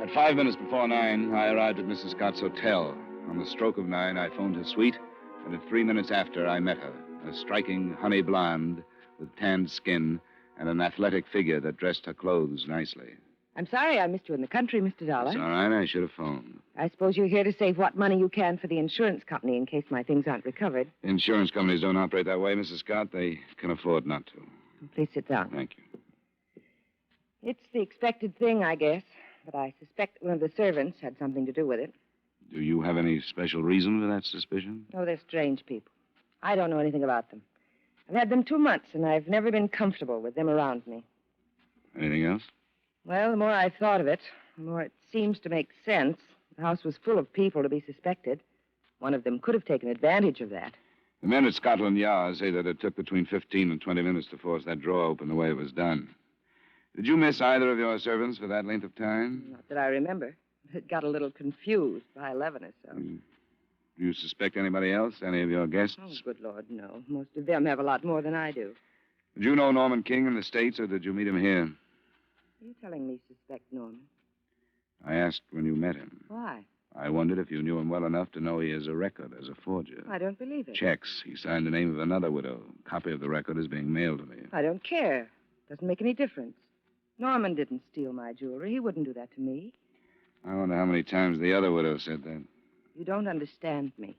At 5 minutes before 9, I arrived at Mrs. Scott's hotel. On the stroke of 9, I phoned her suite And at 3 minutes after, I met her, a striking honey blonde with tanned skin and an athletic figure that dressed her clothes nicely. I'm sorry I missed you in the country, Mr. Dollar. It's all right. I should have phoned. I suppose you're here to save what money you can for the insurance company in case my things aren't recovered. Insurance companies don't operate that way, Mrs. Scott. They can afford not to. Please sit down. Thank you. It's the expected thing, I guess. But I suspect one of the servants had something to do with it. Do you have any special reason for that suspicion? Oh, they're strange people. I don't know anything about them. I've had them 2 months, and I've never been comfortable with them around me. Anything else? Well, the more I've thought of it, the more it seems to make sense. The house was full of people to be suspected. One of them could have taken advantage of that. The men at Scotland Yard say that it took between 15 and 20 minutes to force that drawer open the way it was done. Did you miss either of your servants for that length of time? Not that I remember. It got a little confused by 11 or so. Do you suspect anybody else? Any of your guests? Oh, good Lord, no. Most of them have a lot more than I do. Did you know Norman King in the States, or did you meet him here? Are you telling me suspect Norman? I asked when you met him. Why? I wondered if you knew him well enough to know he has a record as a forger. I don't believe it. Checks. He signed the name of another widow. A copy of the record is being mailed to me. I don't care. Doesn't make any difference. Norman didn't steal my jewelry. He wouldn't do that to me. I wonder how many times the other widow said that. You don't understand me.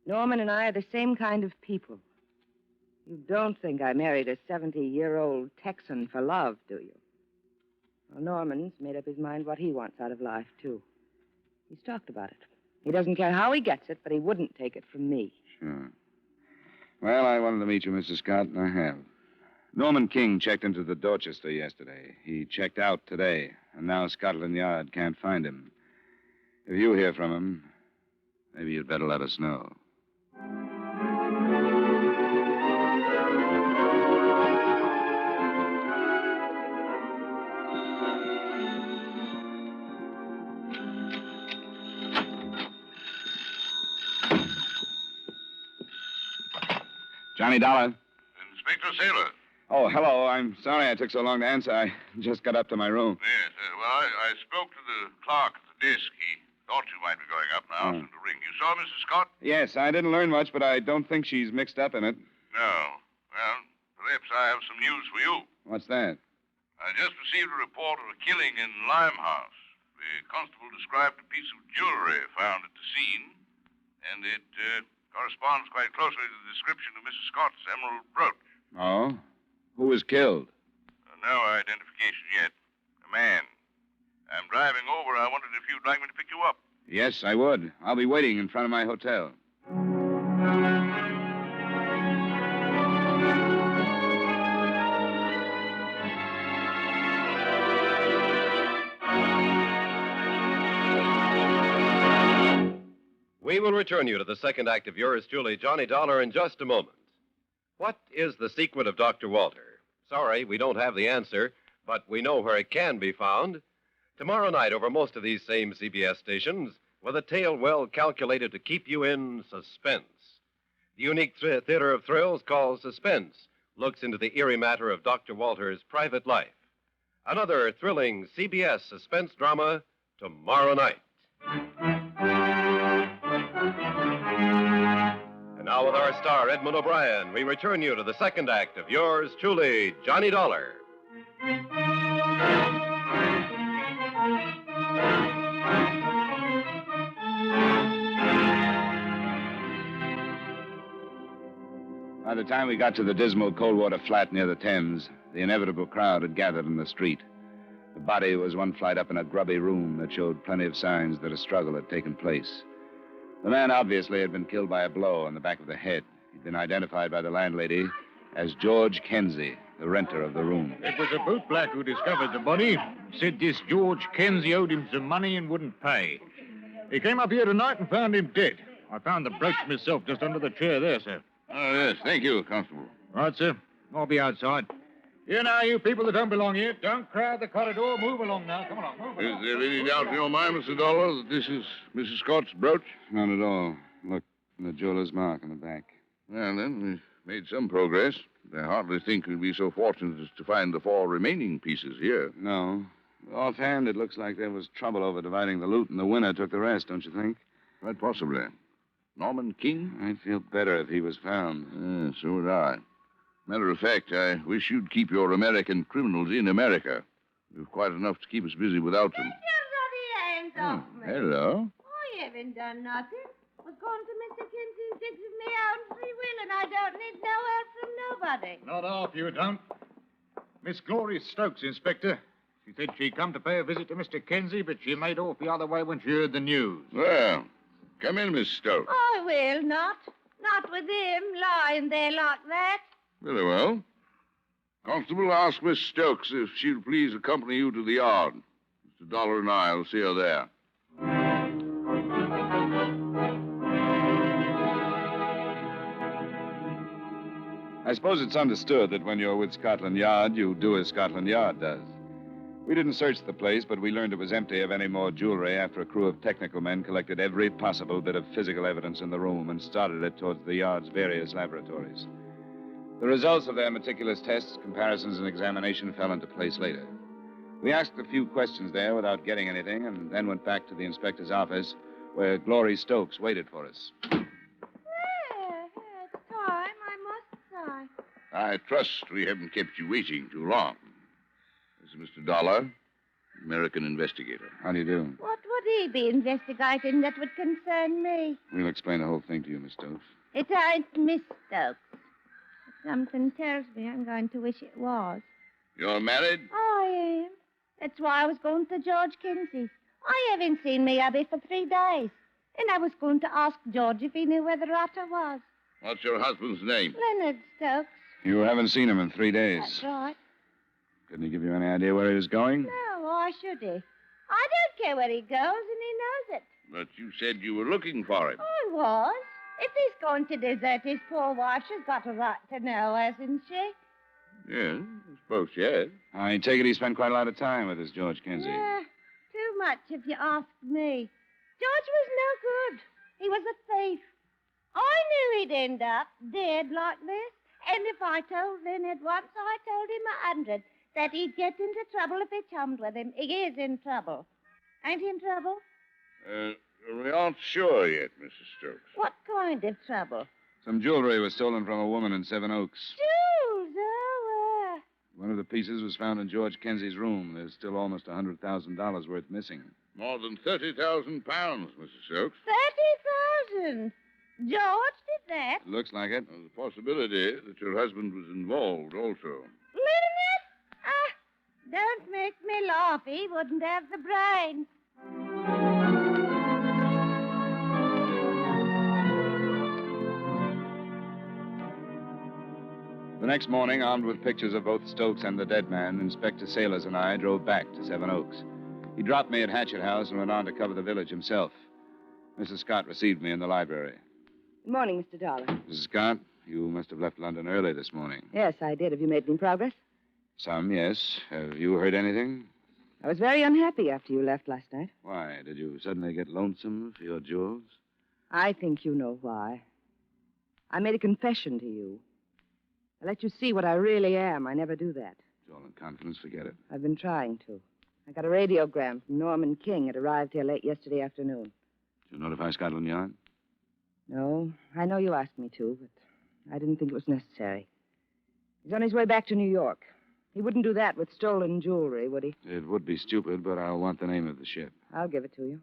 Norman and I are the same kind of people. You don't think I married a 70-year-old Texan for love, do you? Well, Norman's made up his mind what he wants out of life, too. He's talked about it. He doesn't care how he gets it, but he wouldn't take it from me. Sure. Well, I wanted to meet you, Mrs. Scott, and I have. Norman King checked into the Dorchester yesterday. He checked out today, and now Scotland Yard can't find him. If you hear from him, maybe you'd better let us know. Johnny Dollar. Inspector Sailor. Oh, hello. I'm sorry I took so long to answer. I just got up to my room. Yes, well, I spoke to the clerk at the desk. He thought you might be going up now. Asked him to ring. You saw Mrs. Scott? Yes, I didn't learn much, but I don't think she's mixed up in it. No. Well, perhaps I have some news for you. What's that? I just received a report of a killing in Limehouse. The constable described a piece of jewelry found at the scene, and it corresponds quite closely to the description of Mrs. Scott's emerald brooch. Oh? Who was killed? No identification yet. A man. I'm driving over. I wondered if you'd like me to pick you up. Yes, I would. I'll be waiting in front of my hotel. We will return you to the second act of yours truly, Johnny Dollar, in just a moment. What is the secret of Dr. Walter? Sorry, we don't have the answer, but we know where it can be found. Tomorrow night, over most of these same CBS stations, with a tale well calculated to keep you in suspense. The unique theater of thrills called Suspense looks into the eerie matter of Dr. Walter's private life. Another thrilling CBS suspense drama tomorrow night. And now, with our star, Edmond O'Brien, we return you to the second act of yours truly, Johnny Dollar. By the time we got to the dismal Coldwater flat near the Thames, the inevitable crowd had gathered in the street. The body was one flight up in a grubby room that showed plenty of signs that a struggle had taken place. The man obviously had been killed by a blow on the back of the head. He'd been identified by the landlady as George Kenzie, the renter of the room. It was a bootblack who discovered the body. Said this George Kenzie owed him some money and wouldn't pay. He came up here tonight and found him dead. I found the brooch myself just under the chair there, sir. Oh, yes. Thank you, Constable. Right, sir. I'll be outside. Here now, you people that don't belong here. Don't crowd the corridor. Move along now. Come along. Move along. Is there any doubt in your mind, Mr. Dollar, that this is Mrs. Scott's brooch? None at all. Look, the jeweler's mark on the back. Well, then, we've made some progress. I hardly think we'd be so fortunate as to find the 4 remaining pieces here. No. Offhand, it looks like there was trouble over dividing the loot, and the winner took the rest, don't you think? Quite possibly. Norman King? I'd feel better if he was found. So would I. Matter of fact, I wish you'd keep your American criminals in America. We've quite enough to keep us busy without them. Hands off me. Hello. I haven't done nothing. I was going to Mr. Kinsey's digs of me own free will, and I don't need no help from nobody. Not half, you don't. Miss Glory Stokes, Inspector. She said she'd come to pay a visit to Mr. Kinsey, but she made off the other way when she heard the news. Well, come in, Miss Stokes. I will not. Not with him lying there like that. Very well. Constable, ask Miss Stokes if she'll please accompany you to the yard. Mr. Dollar and I will see her there. I suppose it's understood that when you're with Scotland Yard, you do as Scotland Yard does. We didn't search the place, but we learned it was empty of any more jewelry after a crew of technical men collected every possible bit of physical evidence in the room and started it towards the yard's various laboratories. The results of their meticulous tests, comparisons, and examination fell into place later. We asked a few questions there without getting anything, and then went back to the inspector's office, where Glory Stokes waited for us. It's time, I must say. I trust we haven't kept you waiting too long. This is Mr. Dollar, American Investigator. How do you do? What would he be investigating that would concern me? We'll explain the whole thing to you, Miss Stokes. It ain't Miss Stokes. Something tells me I'm going to wish it was. You're married? I am. That's why I was going to George Kinsey's. I haven't seen me hubby for 3 days. And I was going to ask George if he knew where the rotter was. What's your husband's name? Leonard Stokes. You haven't seen him in 3 days. That's right. Couldn't he give you any idea where he was going? No, why should he? I don't care where he goes, and he knows it. But you said you were looking for him. I was. If he's going to desert his poor wife, she's got a right to know, hasn't she? Yes, I suppose she has. I take it he spent quite a lot of time with this George Kinsey. Yeah, too much if you ask me. George was no good. He was a thief. I knew he'd end up dead like this. And if I told Leonard once, I told him 100 that he'd get into trouble if he chummed with him. He is in trouble. Ain't he in trouble? We aren't sure yet, Mrs. Stokes. What kind of trouble? Some jewelry was stolen from a woman in Seven Oaks. Jewels, oh, One of the pieces was found in George Kinsey's room. There's still almost $100,000 worth missing. More than 30,000 pounds, Mrs. Stokes. 30,000. George did that. Looks like it. There's a possibility that your husband was involved also. Leonard? Don't make me laugh. He wouldn't have the brains. The next morning, armed with pictures of both Stokes and the dead man, Inspector Sailors and I drove back to Seven Oaks. He dropped me at Hatchet House and went on to cover the village himself. Mrs. Scott received me in the library. Good morning, Mr. Dollar. Mrs. Scott, you must have left London early this morning. Yes, I did. Have you made any progress? Some, yes. Have you heard anything? I was very unhappy after you left last night. Why? Did you suddenly get lonesome for your jewels? I think you know why. I made a confession to you. I let you see what I really am. I never do that. It's all in confidence. Forget it. I've been trying to. I got a radiogram from Norman King. It arrived here late yesterday afternoon. Did you notify Scotland Yard? No, I know you asked me to, but I didn't think it was necessary. He's on his way back to New York. He wouldn't do that with stolen jewelry, would he? It would be stupid, but I'll want the name of the ship. I'll give it to you.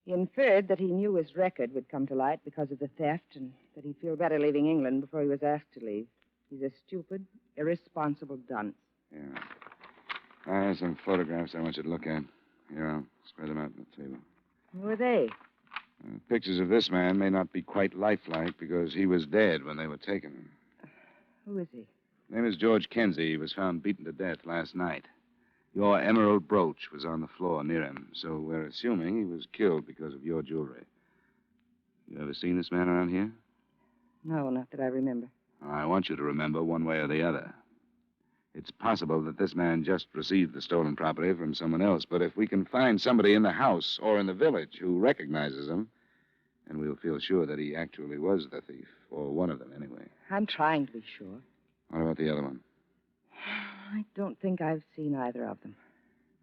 He inferred that he knew his record would come to light because of the theft and that he'd feel better leaving England before he was asked to leave. He's a stupid, irresponsible dunce. Yeah. I have some photographs I want you to look at. Here, I'll spread them out on the table. Who are they? Pictures of this man may not be quite lifelike because he was dead when they were taken. Who is he? His name is George Kinsey. He was found beaten to death last night. Your emerald brooch was on the floor near him, so we're assuming he was killed because of your jewelry. You ever seen this man around here? No, not that I remember. I want you to remember one way or the other. It's possible that this man just received the stolen property from someone else, but if we can find somebody in the house or in the village who recognizes him, then we'll feel sure that he actually was the thief, or one of them anyway. I'm trying to be sure. What about the other one? I don't think I've seen either of them.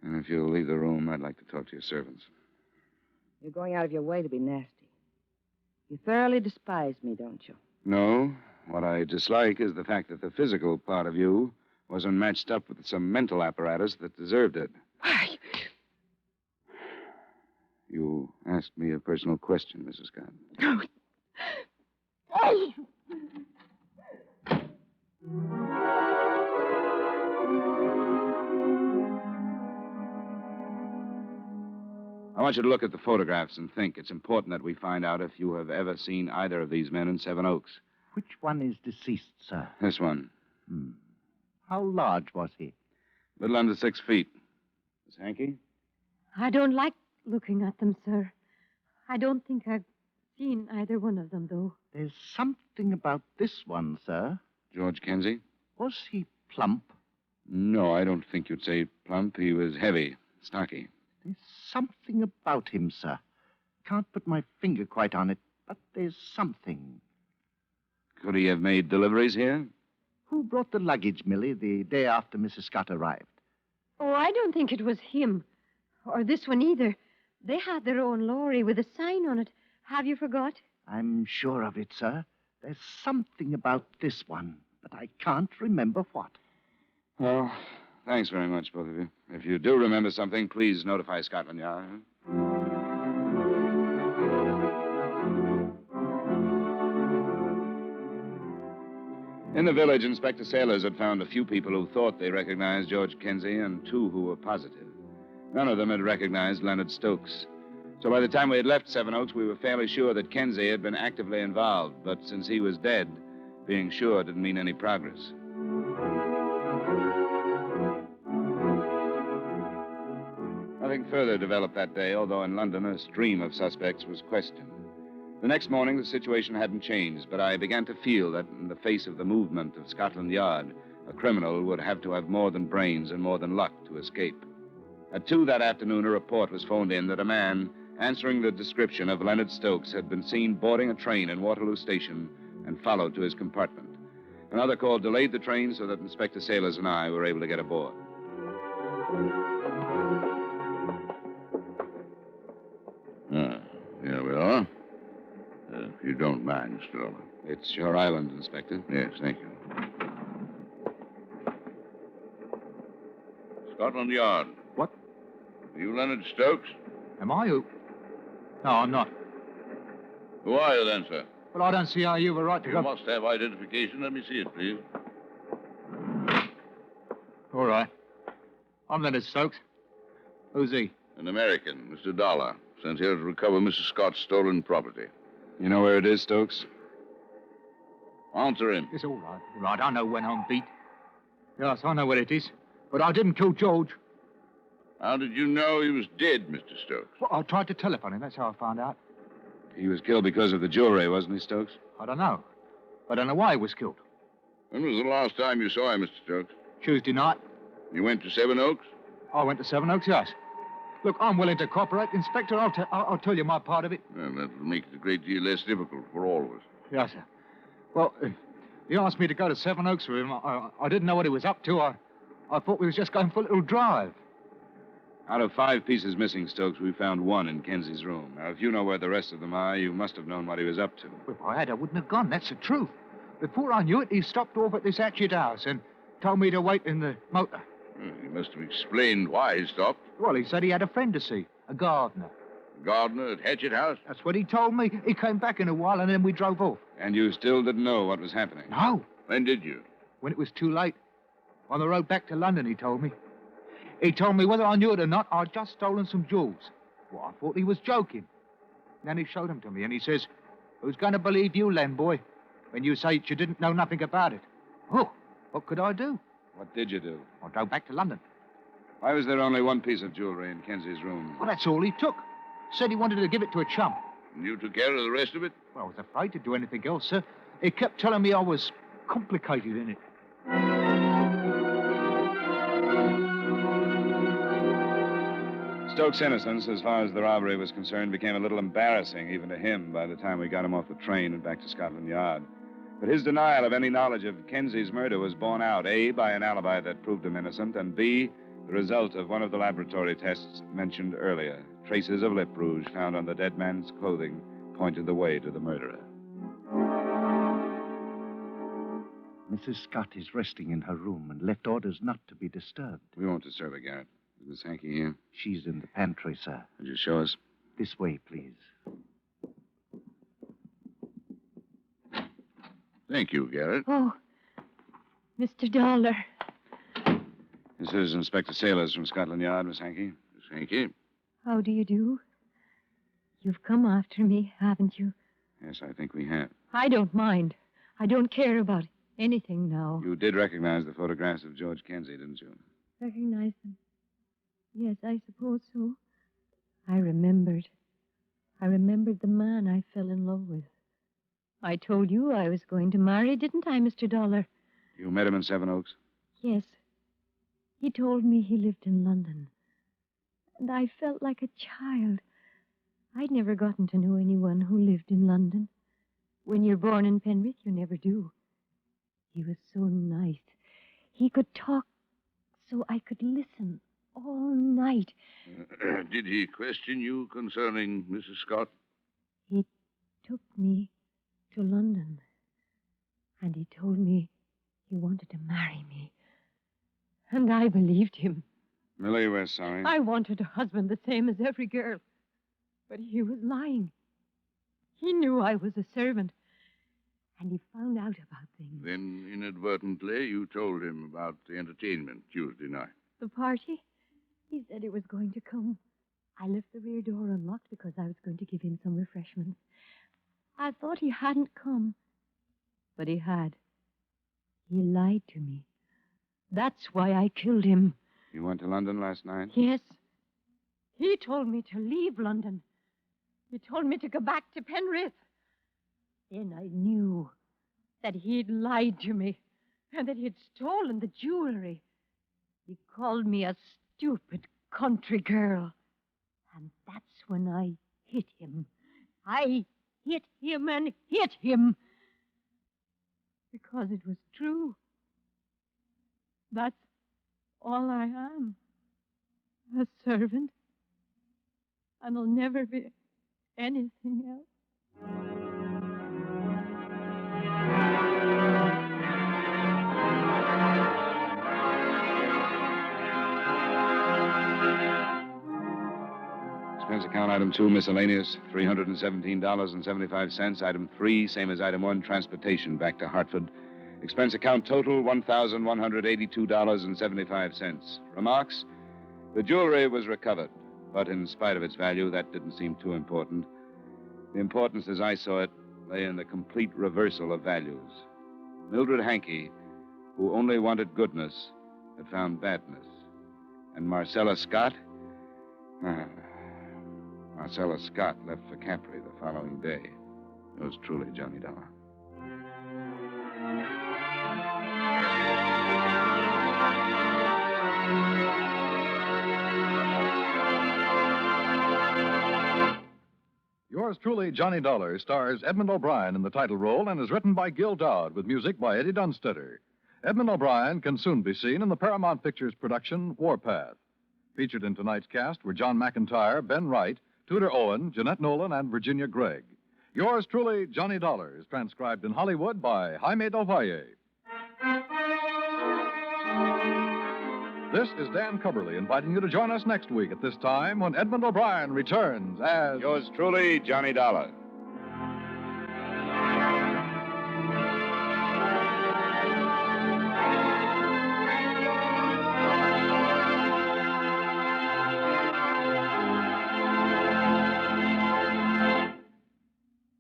And if you'll leave the room, I'd like to talk to your servants. You're going out of your way to be nasty. You thoroughly despise me, don't you? No. What I dislike is the fact that the physical part of you wasn't matched up with some mental apparatus that deserved it. Why? You asked me a personal question, Mrs. Scott. I want you to look at the photographs and think. It's important that we find out if you have ever seen either of these men in Seven Oaks. Which one is deceased, sir? This one. How large was he? A little under 6 feet. Miss Hankey? I don't like looking at them, sir. I don't think I've seen either one of them, though. There's something about this one, sir. George Kenzie? Was he plump? No, I don't think you'd say plump. He was heavy, stocky. There's something about him, sir. Can't put my finger quite on it, but there's something. Could he have made deliveries here? Who brought the luggage, Millie, the day after Mrs. Scott arrived? Oh, I don't think it was him. Or this one either. They had their own lorry with a sign on it. Have you forgot? I'm sure of it, sir. There's something about this one, but I can't remember what. Well, thanks very much, both of you. If you do remember something, please notify Scotland Yard. In the village, Inspector Sailors had found a few people who thought they recognized George Kenzie and 2 who were positive. None of them had recognized Leonard Stokes. So by the time we had left Seven Oaks, we were fairly sure that Kenzie had been actively involved. But since he was dead, being sure didn't mean any progress. Nothing further developed that day, although in London a stream of suspects was questioned. The next morning, the situation hadn't changed, but I began to feel that in the face of the movement of Scotland Yard, a criminal would have to have more than brains and more than luck to escape. At 2 that afternoon, a report was phoned in that a man answering the description of Leonard Stokes had been seen boarding a train in Waterloo Station and followed to his compartment. Another call delayed the train so that Inspector Sailors and I were able to get aboard. Here we are. If you don't mind, Mr. Dollar. It's your island, Inspector. Yes, thank you. Scotland Yard. What? Are you Leonard Stokes? Am I who? No, I'm not. Who are you then, sir? Well, I don't see how you have a right to You go... must have identification. Let me see it, please. All right. I'm Leonard Stokes. Who's he? An American, Mr. Dollar, sent here to recover Mrs. Scott's stolen property. You know where it is, Stokes? Answer him. It's all right. All right, I know when I'm beat. Yes, I know where it is. But I didn't kill George. How did you know he was dead, Mr. Stokes? Well, I tried to telephone him. That's how I found out. He was killed because of the jewelry, wasn't he, Stokes? I don't know. I don't know why he was killed. When was the last time you saw him, Mr. Stokes? Tuesday night. You went to Seven Oaks? I went to Seven Oaks, yes. Look, I'm willing to cooperate. Inspector, I'll tell you my part of it. Well, that will make it a great deal less difficult for all of us. Yes, sir. Well, he asked me to go to Seven Oaks with him. I didn't know what he was up to. I thought we was just going for a little drive. Out of 5 pieces missing, Stokes, we found 1 in Kenzie's room. Now, if you know where the rest of them are, you must have known what he was up to. Well, if I had, I wouldn't have gone. That's the truth. Before I knew it, he stopped off at this Hatchet house and told me to wait in the motor. He must have explained why he stopped. Well, he said he had a friend to see, a gardener. Gardener at Hatchet House? That's what he told me. He came back in a while, and then we drove off. And you still didn't know what was happening? No. When did you? When it was too late. On the road back to London, he told me. He told me whether I knew it or not, I'd just stolen some jewels. Well, I thought he was joking. Then he showed them to me, and he says, "Who's going to believe you, Len boy, when you say you didn't know nothing about it?" Oh, what could I do? What did you do? I drove back to London. Why was there only 1 piece of jewelry in Kenzie's room? Well, that's all he took. Said he wanted to give it to a chum. And you took care of the rest of it? Well, I was afraid to do anything else, sir. He kept telling me I was complicated in it. Stokes' innocence, as far as the robbery was concerned, became a little embarrassing even to him by the time we got him off the train and back to Scotland Yard. But his denial of any knowledge of Kenzie's murder was borne out, A, by an alibi that proved him innocent, and B, the result of one of the laboratory tests mentioned earlier. Traces of lip rouge found on the dead man's clothing pointed the way to the murderer. Mrs. Scott is resting in her room and left orders not to be disturbed. We won't disturb her, Garrett. Is Miss Hankey here? She's in the pantry, sir. Would you show us? This way, please. Thank you, Garrett. Oh, Mr. Dollar. This is Inspector Sailors from Scotland Yard, Miss Hankey. Miss Hankey? How do you do? You've come after me, haven't you? Yes, I think we have. I don't mind. I don't care about anything now. You did recognize the photographs of George Kenzie, didn't you? Recognize them? Yes, I suppose so. I remembered. I remembered the man I fell in love with. I told you I was going to marry, didn't I, Mr. Dollar? You met him in Seven Oaks? Yes. He told me he lived in London. And I felt like a child. I'd never gotten to know anyone who lived in London. When you're born in Penrith, you never do. He was so nice. He could talk so I could listen all night. Did he question you concerning Mrs. Scott? He took me to London. And he told me he wanted to marry me. And I believed him. Millie, we're sorry. I wanted a husband the same as every girl. But he was lying. He knew I was a servant. And he found out about things. Then, inadvertently, you told him about the entertainment Tuesday night. The party? He said he was going to come. I left the rear door unlocked because I was going to give him some refreshments. I thought he hadn't come. But he had. He lied to me. That's why I killed him. You went to London last night? Yes. He told me to leave London. He told me to go back to Penrith. Then I knew that he'd lied to me and that he'd stolen the jewelry. He called me a stupid country girl. And that's when I hit him. I hit him and hit him. Because it was true. That's all I am. A servant. And I'll never be anything else. Expense account item 2, miscellaneous, $317.75. Item 3, same as item 1, transportation back to Hartford. Expense account total, $1,182.75. Remarks? The jewelry was recovered, but in spite of its value, that didn't seem too important. The importance, as I saw it, lay in the complete reversal of values. Mildred Hankey, who only wanted goodness, had found badness. And Marcella Scott? Marcella Scott left for Capri the following day. Yours truly, Johnny Dollar. Yours truly, Johnny Dollar, stars Edmond O'Brien in the title role and is written by Gil Dowd with music by Eddie Dunstetter. Edmond O'Brien can soon be seen in the Paramount Pictures production Warpath. Featured in tonight's cast were John McIntyre, Ben Wright, Tudor Owen, Jeanette Nolan, and Virginia Gregg. Yours truly, Johnny Dollar, is transcribed in Hollywood by Jaime Del Valle. This is Dan Cubberly inviting you to join us next week at this time when Edmond O'Brien returns as... Yours truly, Johnny Dollar.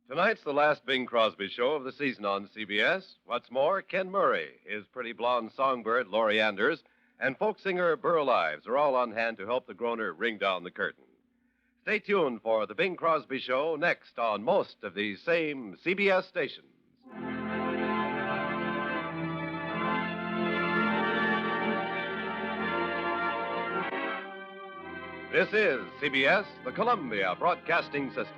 Tonight's the last Bing Crosby show of the season on CBS. What's more, Ken Murray, his pretty blonde songbird, Laurie Anders, and folk singer Burl Ives are all on hand to help the groaner ring down the curtain. Stay tuned for the Bing Crosby Show next on most of these same CBS stations. This is CBS, the Columbia Broadcasting System.